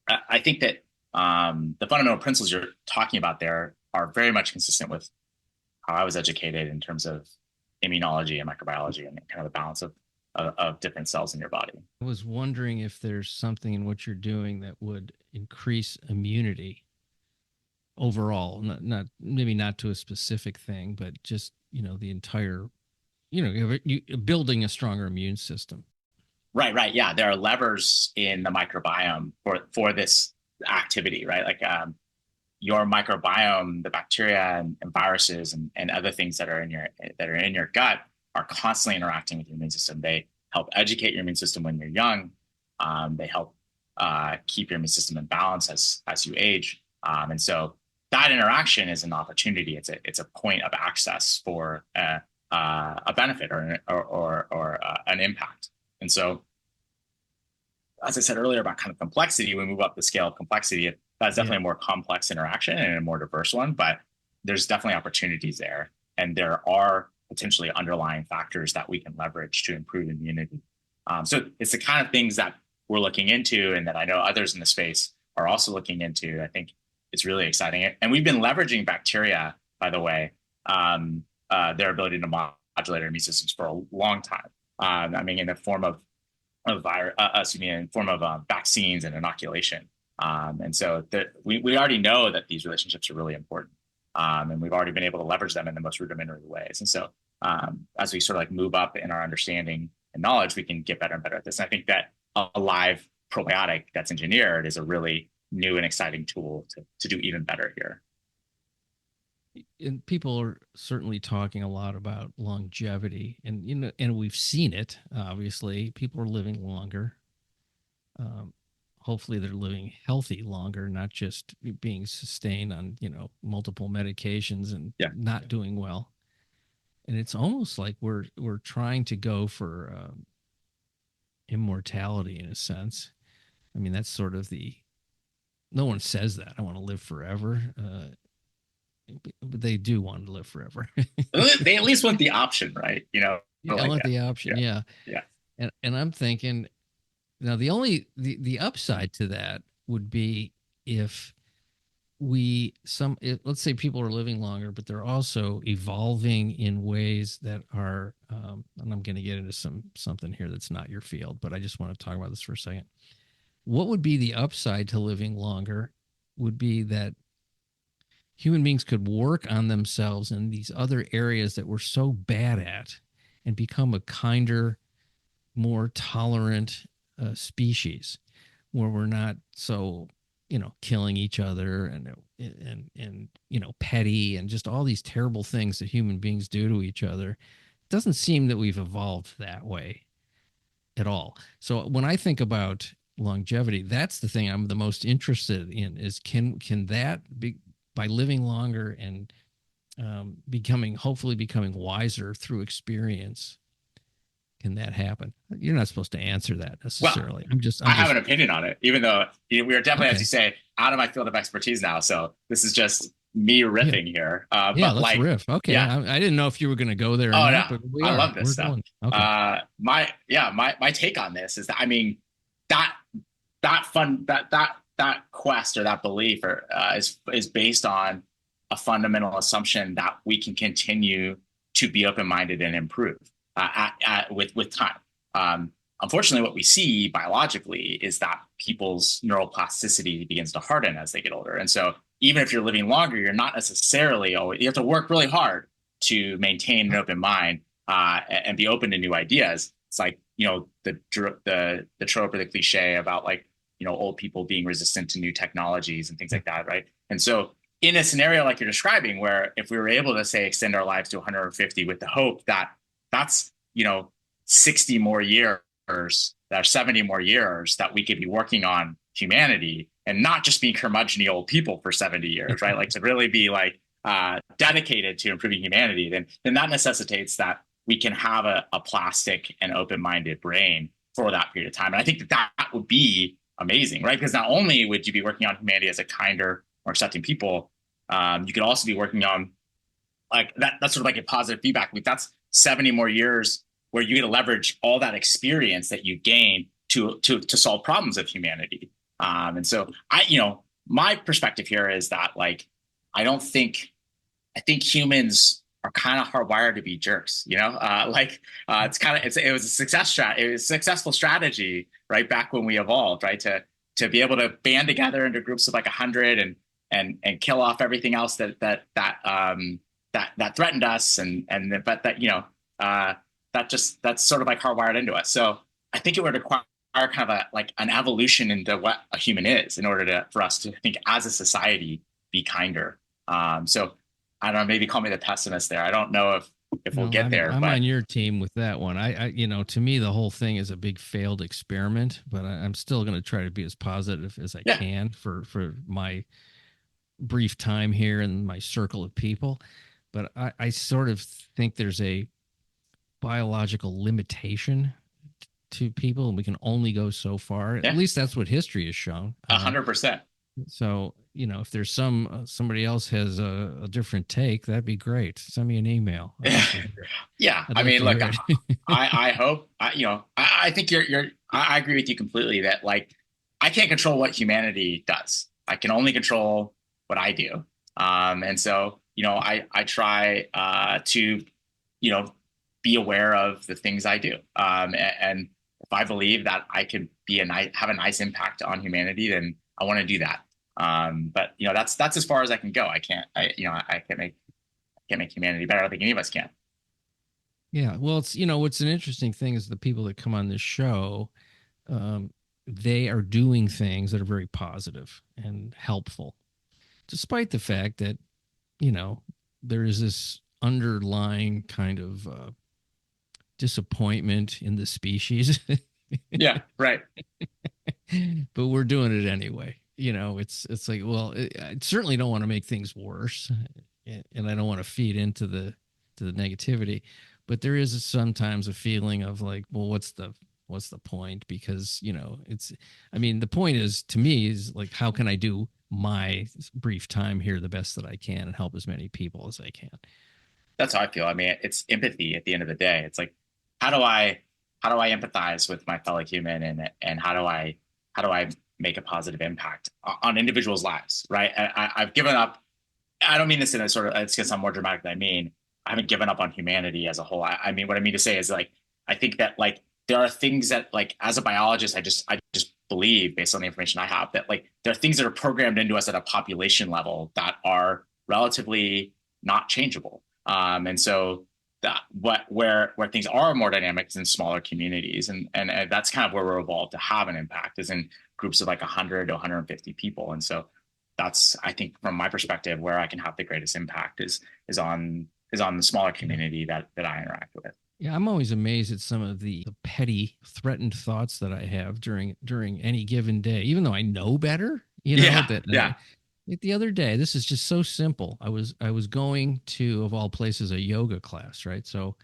I think that the fundamental principles you're talking about there are very much consistent with how I was educated in terms of immunology and microbiology and kind of the balance of different cells in your body. I was wondering if there's something in what you're doing that would increase immunity overall, not maybe not to a specific thing, but just, the entire, building a stronger immune system. Right. Yeah. There are levers in the microbiome for this activity, right? Like your microbiome, the bacteria and viruses and other things that are in your gut are constantly interacting with your immune system. They help educate your immune system when you're young. They help keep your immune system in balance as you age. And so that interaction is an opportunity. It's a point of access for a benefit or an impact. And so, as I said earlier about kind of complexity, we move up the scale of complexity. That's definitely a more complex interaction and a more diverse one, but there's definitely opportunities there. And there are potentially underlying factors that we can leverage to improve immunity. So it's the kind of things that we're looking into and that I know others in the space are also looking into. I think it's really exciting. And we've been leveraging bacteria, by the way, their ability to modulate our immune systems for a long time. In the form of vaccines and inoculation. And so we already know that these relationships are really important. And we've already been able to leverage them in the most rudimentary ways. And so as we sort of like move up in our understanding and knowledge, we can get better and better at this. And I think that a live probiotic that's engineered is a really new and exciting tool to do even better here. And people are certainly talking a lot about longevity, and and we've seen it. Obviously, people are living longer. Hopefully, they're living healthy longer, not just being sustained on multiple medications and not doing well. And it's almost like we're trying to go for immortality in a sense. I mean, that's sort of no one says that I want to live forever. But they do want to live forever. They at least want the option, right? I want the option. Yeah. And I'm thinking now the upside to that would be if let's say people are living longer, but they're also evolving in ways that are, and I'm going to get into something here that's not your field, but I just want to talk about this for a second. What would be the upside to living longer would be that human beings could work on themselves in these other areas that we're so bad at and become a kinder, more tolerant species where we're not so, killing each other and petty and just all these terrible things that human beings do to each other. It doesn't seem that we've evolved that way at all. So when I think about longevity, that's the thing I'm the most interested in is can that be by living longer and hopefully becoming wiser through experience. Can that happen? You're not supposed to answer that Well, necessarily. I I'm have just an opinion on it, even though we are definitely, as you okay. say, out of my field of expertise now. So this is just me Yeah, riffing here. yeah. But Let's like, riff. Okay, yeah. I didn't know if you were going to go there or Oh no, not, but we I are. love this We're stuff. going. Okay. My take on this is that, I mean, that that quest or that belief is based on a fundamental assumption that we can continue to be open-minded and improve with time. Unfortunately, what we see biologically is that people's neuroplasticity begins to harden as they get older, and so even if you're living longer, you're not necessarily always, you have to work really hard to maintain an open mind and be open to new ideas. It's like, the trope or the cliche about, like, old people being resistant to new technologies and things Yeah. like that, right? And so in a scenario like you're describing, where if we were able to, say, extend our lives to 150 with the hope that that's 60 more years, that are 70 more years that we could be working on humanity and not just be curmudgeony old people for 70 years, right? Like, to really be like dedicated to improving humanity, then that necessitates that we can have a plastic and open-minded brain for that period of time. And I think that would be amazing, right? Because not only would you be working on humanity as a kinder, more accepting people, you could also be working on, like, that's sort of like a positive feedback loop. That's 70 more years where you get to leverage all that experience that you gain to solve problems of humanity. And so my perspective here is that, like, I don't think I think humans are kind of hardwired to be jerks, it was a successful strategy right back when we evolved, right, to be able to band together into groups of like 100 and kill off everything else that threatened us, and but that that's sort of like hardwired into us. So I think it would require kind of an evolution into what a human is in order for us to think as a society be kinder. So I don't know, maybe call me the pessimist there. I don't know if we'll No, get there, I'm but on your team with that one. To me, the whole thing is a big failed experiment, but I'm still going to try to be as positive as I yeah, can for my brief time here and my circle of people. But I sort of think there's a biological limitation to people, and we can only go so far. At yeah, least that's what history has shown. 100%. So, if there's somebody else has a different take, that'd be great. Send me an email. I'd like to hear it. Yeah, I'd I like mean, to look, hear it. I hope I think I agree with you completely that, like, I can't control what humanity does. I can only control what I do. And so I try to be aware of the things I do. And if I believe that I could have a nice impact on humanity, then I want to do that. But that's as far as I can go. I can't make humanity better. I don't think any of us can. Yeah. Well, it's, what's an interesting thing is the people that come on this show, they are doing things that are very positive and helpful, despite the fact that, there is this underlying kind of disappointment in the species. Yeah, right. But we're doing it anyway. It's like, well, I certainly don't want to make things worse, and I don't want to feed into the negativity, but there is sometimes a feeling of like, well, what's the point? Because the point is, to me, is like, how can I do my brief time here the best that I can and help as many people as I can? That's how I feel. I mean, it's empathy at the end of the day. It's like, how do I empathize with my fellow human, and how do I make a positive impact on individuals' lives, right? I've given up. I don't mean this in a sort of, it's going to sound more dramatic than I mean. I haven't given up on humanity as a whole. I mean, what I mean to say is like, I think that like there are things that like as a biologist, I just believe based on the information I have that like there are things that are programmed into us at a population level that are relatively not changeable. And so that where things are more dynamic is in smaller communities, and that's kind of where we're evolved to have an impact is in groups of like 100 to 150 people. And so that's, I think, from my perspective, where I can have the greatest impact is on the smaller community that I interact with. Yeah, I'm always amazed at some of the petty, threatened thoughts that I have during any given day, even though I know better. Yeah, That yeah. like the other day, this is just so simple. I was going to, of all places, a yoga class, right? So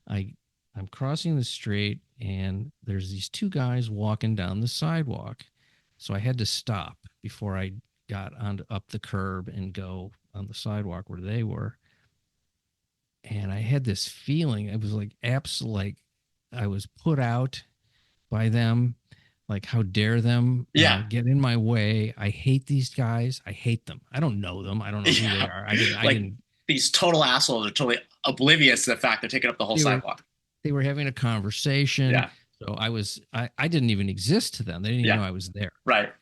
I I'm crossing the street and there's these two guys walking down the sidewalk. So I had to stop before I got on up the curb and go on the sidewalk where they were. And I had this feeling, it was like like I was put out by them. Like, how dare them Yeah. get in my way? I hate these guys. I hate them. I don't know them. I don't know who they Yeah. are. I didn't. I Like didn't. these total assholes are totally oblivious to the fact they're taking up the whole They were sidewalk. they were having a conversation. Yeah. So I didn't even exist to them. They didn't even Yeah. know I was there. Right.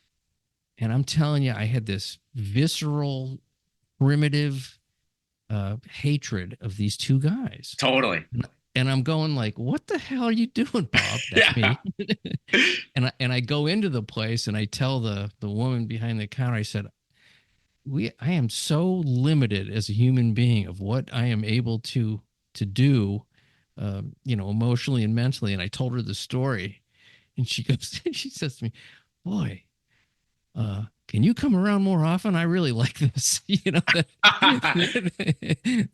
And I'm telling you, I had this visceral, primitive hatred of these two guys. Totally. And I'm going like, what the hell are you doing, Bob? That's Yeah. me. And I go into the place and I tell the woman behind the counter, I said, I am so limited as a human being of what I am able to do, emotionally and mentally. And I told her the story, and she goes, she says to me, "Boy, can you come around more often? I really like this,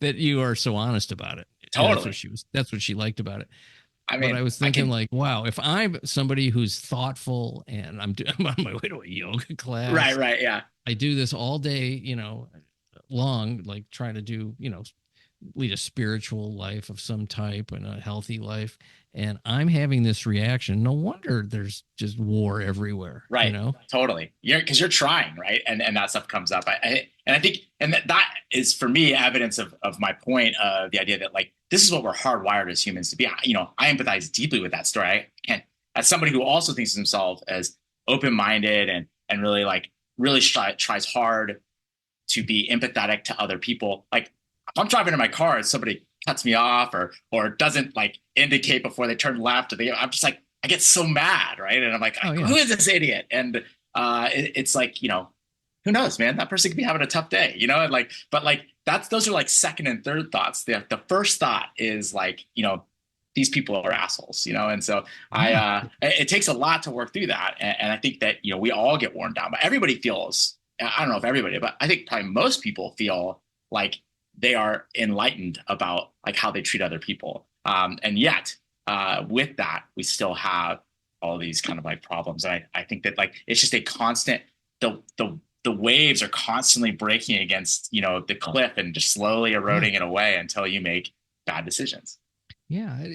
that you are so honest about it." And Totally. that's what she liked about it. I But mean, I was thinking like, wow, if I'm somebody who's thoughtful and I'm on my way to a yoga class, right. Yeah. I do this all day, long, like trying to do, lead a spiritual life of some type and a healthy life. And I'm having this reaction. No wonder there's just war everywhere, Right. Totally. Because you're trying, right? And that stuff comes up. I think, and that is for me evidence of my point of the idea that like, this is what we're hardwired as humans to be. I empathize deeply with that story. I can't, as somebody who also thinks of himself as open-minded and really tries hard to be empathetic to other people. Like if I'm driving in my car and somebody cuts me off or doesn't like indicate before they turn left, I'm just like, I get so mad, right? And I'm like, Oh, yeah. Who is this idiot? And it's like, who knows, man? That person could be having a tough day, and like, but like those are like second and third thoughts. The first thought is like, these people are assholes, and so it takes a lot to work through that. And I think that, we all get worn down, but everybody feels, I don't know if everybody, but I think probably most people feel like they are enlightened about like how they treat other people. And yet with that, we still have all these kind of like problems. And I think that like, it's just a constant, the waves are constantly breaking against, the cliff and just slowly eroding it away until you make bad decisions. Yeah.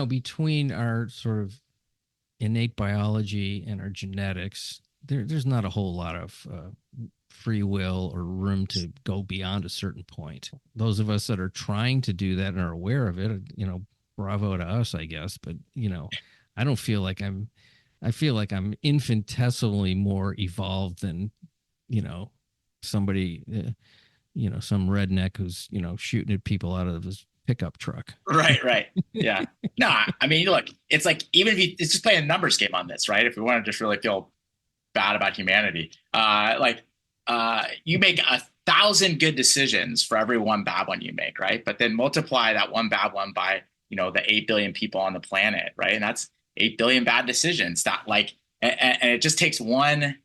Between our sort of innate biology and our genetics, there's not a whole lot of free will or room to go beyond a certain point. Those of us that are trying to do that and are aware of it, bravo to us, I guess. But, I don't feel like I feel like I'm infinitesimally more evolved than, somebody, some redneck who's, shooting at people out of his pickup truck. Right. Yeah. No, I mean, look, it's like, even if it's just playing a numbers game on this, right? If we want to just really feel bad about humanity, you make 1,000 good decisions for every one bad one you make, right? But then multiply that one bad one by, the 8 billion people on the planet, right? And that's 8 billion bad decisions that like, and it just takes one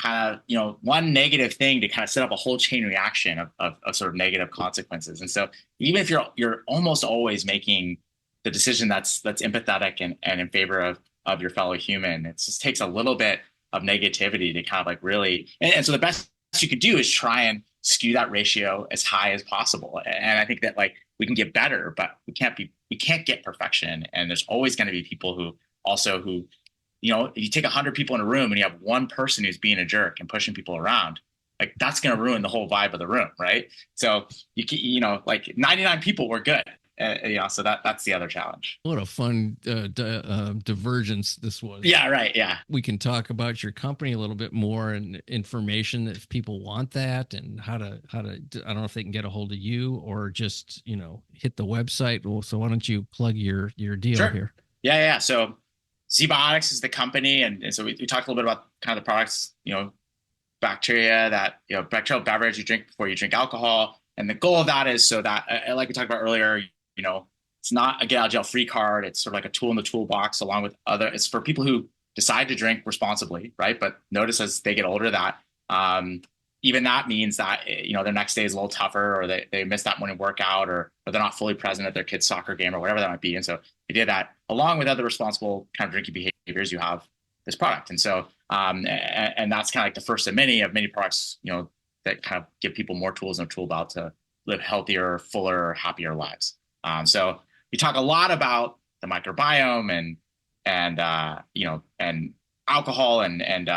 kind of, one negative thing to kind of set up a whole chain reaction of sort of negative consequences. And so even if you're almost always making the decision that's empathetic and in favor of your fellow human, it just takes a little bit of negativity to kind of like really, and so the best you could do is try and skew that ratio as high as possible. And I think that like we can get better, but we can't get perfection. And there's always going to be people who you take 100 people in a room and you have one person who's being a jerk and pushing people around, like that's going to ruin the whole vibe of the room, right? So like 99 people were good. So that's the other challenge. What a fun divergence this was. Yeah, right. Yeah. We can talk about your company a little bit more and information if people want that, and how to, I don't know if they can get a hold of you or just, hit the website. Well, so why don't you plug your deal Sure. here? Yeah. So ZBiotics is the company. And so we talked a little bit about kind of the products, bacteria that, bacterial beverage you drink before you drink alcohol. And the goal of that is so that, like we talked about earlier, it's not a get out of jail free card. It's sort of like a tool in the toolbox along with it's for people who decide to drink responsibly, right? But notice as they get older that even that means that, their next day is a little tougher, or they miss that morning workout, or they're not fully present at their kid's soccer game or whatever that might be. And so they did that along with other responsible kind of drinking behaviors. You have this product. And so, and that's kind of like the first of many products, that kind of give people more tools in their tool belt to live healthier, fuller, happier lives. So we talk a lot about the microbiome and alcohol and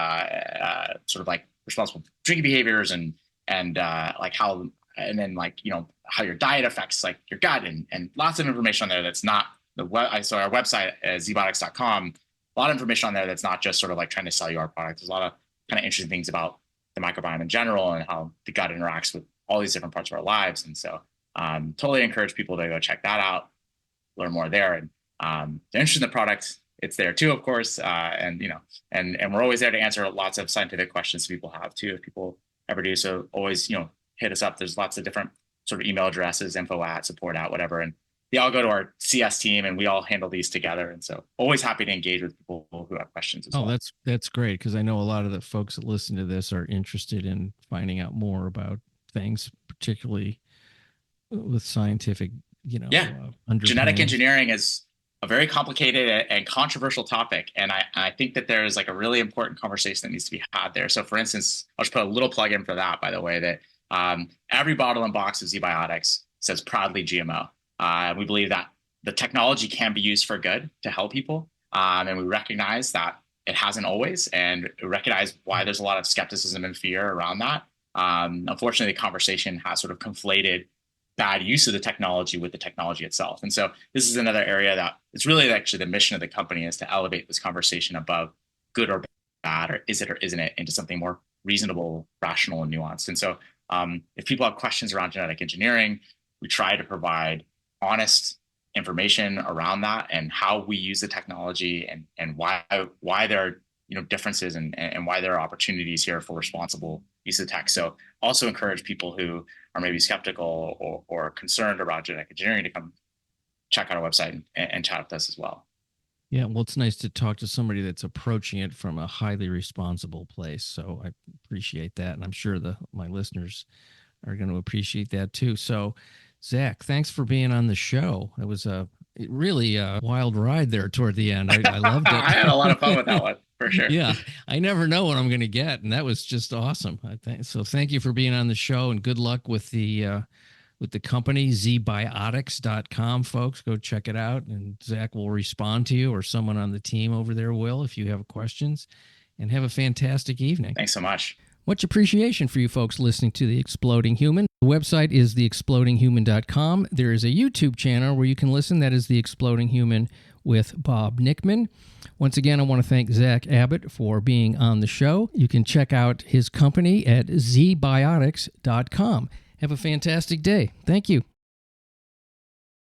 sort of like responsible drinking behaviors and like how, and then like, how your diet affects like your gut and lots of information on there that's not so our website is ZBiotics.com, a lot of information on there that's not just sort of like trying to sell you our product. There's a lot of kind of interesting things about the microbiome in general and how the gut interacts with all these different parts of our lives. And so totally encourage people to go check that out, learn more there. And they're interested in the product, it's there too, of course. And we're always there to answer lots of scientific questions people have too, if people ever do. So always, hit us up. There's lots of different sort of email addresses, info at, support at, whatever. And they all go to our CS team and we all handle these together. And so always happy to engage with people who have questions as well. Oh, that's great. Cause I know a lot of the folks that listen to this are interested in finding out more about things, particularly with scientific, genetic engineering is a very complicated and controversial topic. And I think that there's like a really important conversation that needs to be had there. So for instance, I'll just put a little plug in for that, by the way, that every bottle and box of ZBiotics says proudly GMO. We believe that the technology can be used for good to help people. And we recognize that it hasn't always, and we recognize why there's a lot of skepticism and fear around that. Unfortunately, the conversation has sort of conflated bad use of the technology with the technology itself. And so this is another area that it's really actually the mission of the company is to elevate this conversation above good or bad, or is it or isn't it, into something more reasonable, rational, and nuanced. And so if people have questions around genetic engineering, we try to provide honest information around that and how we use the technology and why there are differences and why there are opportunities here for responsible use of tech. So also encourage people who are maybe skeptical or concerned about genetic engineering to come check out our website and chat with us as well. Yeah, well, it's nice to talk to somebody that's approaching it from a highly responsible place. So I appreciate that, and I'm sure my listeners are going to appreciate that too. So Zach, thanks for being on the show. It was a really wild ride there toward the end. I loved it. I had a lot of fun with that one, for sure. Yeah, I never know what I'm going to get, and that was just awesome. So thank you for being on the show, and good luck with the company, ZBiotics.com, folks. Go check it out, and Zach will respond to you, or someone on the team over there will, if you have questions. And have a fantastic evening. Thanks so much. Much appreciation for you folks listening to The Exploding Human. The website is theexplodinghuman.com. There is a YouTube channel where you can listen. That is The Exploding Human with Bob Nickman. Once again, I want to thank Zack Abbott for being on the show. You can check out his company at ZBiotics.com. Have a fantastic day. Thank you.